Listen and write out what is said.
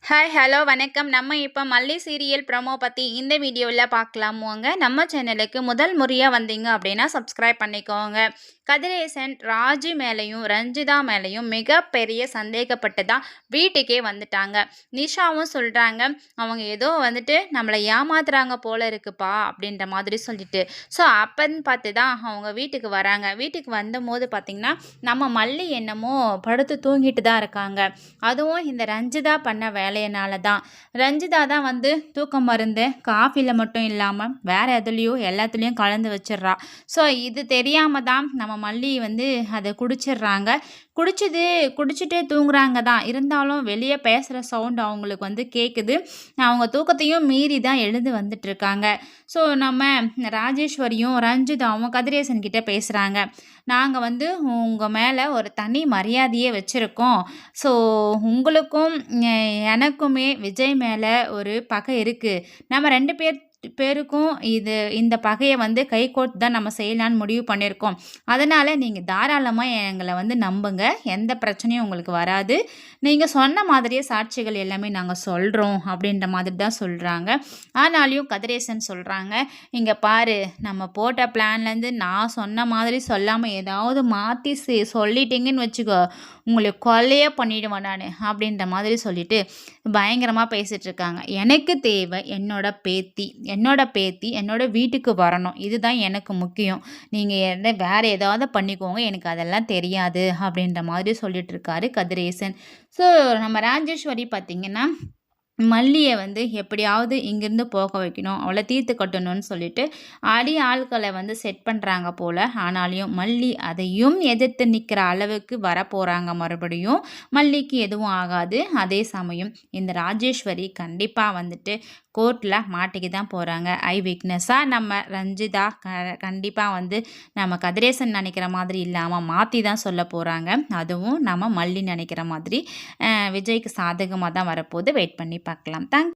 Hi hello வணக்கம். நம்ம இப்போ மல்லி சீரியல் ப்ரோமோ பற்றி இந்த வீடியோவில் பார்க்கலாமோங்க. நம்ம சேனலுக்கு முதல் முறையாக வந்தீங்க அப்படின்னா சப்ஸ்கிரைப் பண்ணிக்கோங்க. கதிரேசன் ராஜு மேலேயும் ரஞ்சிதா மேலேயும் மிகப்பெரிய சந்தேகப்பட்டு தான் வீட்டுக்கே வந்துட்டாங்க. நிஷாவும் சொல்கிறாங்க, அவங்க ஏதோ வந்துட்டு நம்மளை ஏமாத்துறாங்க போல இருக்குப்பா அப்படின்ற மாதிரி சொல்லிட்டு. ஸோ அப்பன்னு பார்த்து தான் அவங்க வீட்டுக்கு வராங்க. வீட்டுக்கு வந்தபோது பார்த்திங்கன்னா நம்ம மல்லி என்னமோ படுத்து தூங்கிட்டு தான் இருக்காங்க. அதுவும் இந்த ரஞ்சிதா பண்ண வேலையினால தான். ரஞ்சிதா தான் வந்து தூக்க மருந்து காஃபியில் மட்டும் இல்லாமல் வேறு எதுலேயும் எல்லாத்துலேயும் கலந்து வச்சிடுறா. ஸோ இது தெரியாமல் தான் நம்ம மல்லி வந்து அதை குடிச்சிடுறாங்க. குடிச்சிட்டு தூங்குறாங்க தான். இருந்தாலும் வெளியே பேசுகிற சவுண்ட் அவங்களுக்கு வந்து கேட்குது. அவங்க தூக்கத்தையும் மீறி தான் எழுந்து வந்துட்டுருக்காங்க. ஸோ நம்ம ராஜேஸ்வரியும் ரஞ்சிதாவும் கதிரேசன் கிட்டே பேசுகிறாங்க. நாங்கள் வந்து உங்கள் மேலே ஒரு தனி மரியாதையே வச்சுருக்கோம். ஸோ உங்களுக்கும் எனக்குமே விஜய் மேலே ஒரு பகை இருக்குது. நம்ம 2 பேருக்கும் இந்த பகையை வந்து கைகோர்த்து தான் நம்ம செய்யலான்னு முடிவு பண்ணியிருக்கோம். அதனால் நீங்கள் தாராளமாக எங்களை வந்து நம்புங்க. எந்த பிரச்சனையும் உங்களுக்கு வராது. நீங்கள் சொன்ன மாதிரியே சாட்சிகள் எல்லாமே நாங்கள் சொல்கிறோம் அப்படின்ற மாதிரி தான் சொல்கிறாங்க. ஆனாலையும் கதிரேசன் சொல்கிறாங்க, இங்கே பாரு, நம்ம போட்ட பிளான்லேருந்து நான் சொன்ன மாதிரி சொல்லாமல் ஏதாவது மாற்றி சொல்லிட்டீங்கன்னு வச்சுக்கோ, உங்களை கொலையே பண்ணிவிடுவேன் நான் அப்படின்ற மாதிரி சொல்லிட்டு பயங்கரமாக பேசிகிட்டு இருக்காங்க. எனக்கு தேவை என்னோட பேத்தி என்னோட வீட்டுக்கு வரணும். இதுதான் எனக்கு முக்கியம். நீங்கள் வேறு ஏதாவது பண்ணிக்கோங்க, எனக்கு அதெல்லாம் தெரியாது அப்படின்ற மாதிரி சொல்லிட்டு இருக்காரு கதிரேசன். ஸோ நம்ம ராஜேஸ்வரி பார்த்திங்கன்னா மல்லியை வந்து எப்படியாவது இங்கேருந்து போக வைக்கணும், அவளை தீர்த்து கட்டணும்னு சொல்லிட்டு ஆட்களை வந்து செட் பண்ணுறாங்க போல். ஆனாலையும் மல்லி அதையும் எதிர்த்து நிற்கிற அளவுக்கு வரப்போகிறாங்க. மறுபடியும் மல்லிக்கு எதுவும் ஆகாது. அதே சமயம் இந்த ராஜேஸ்வரி கண்டிப்பாக வந்துட்டு கோர்ட்டில் மாட்டிக்கு தான் போகிறாங்க. ஐ வீக்னஸாக நம்ம ரஞ்சிதா கண்டிப்பாக வந்து நம்ம கதிரேசன் நினைக்கிற மாதிரி இல்லாமல் மாற்றி தான் சொல்ல போகிறாங்க. அதுவும் நம்ம மல்லி நினைக்கிற மாதிரி விஜய்க்கு சாதகமாக தான் வரப்போகுது. வெயிட் பண்ணி பார்க்கலாம். தேங்க்ஸ்.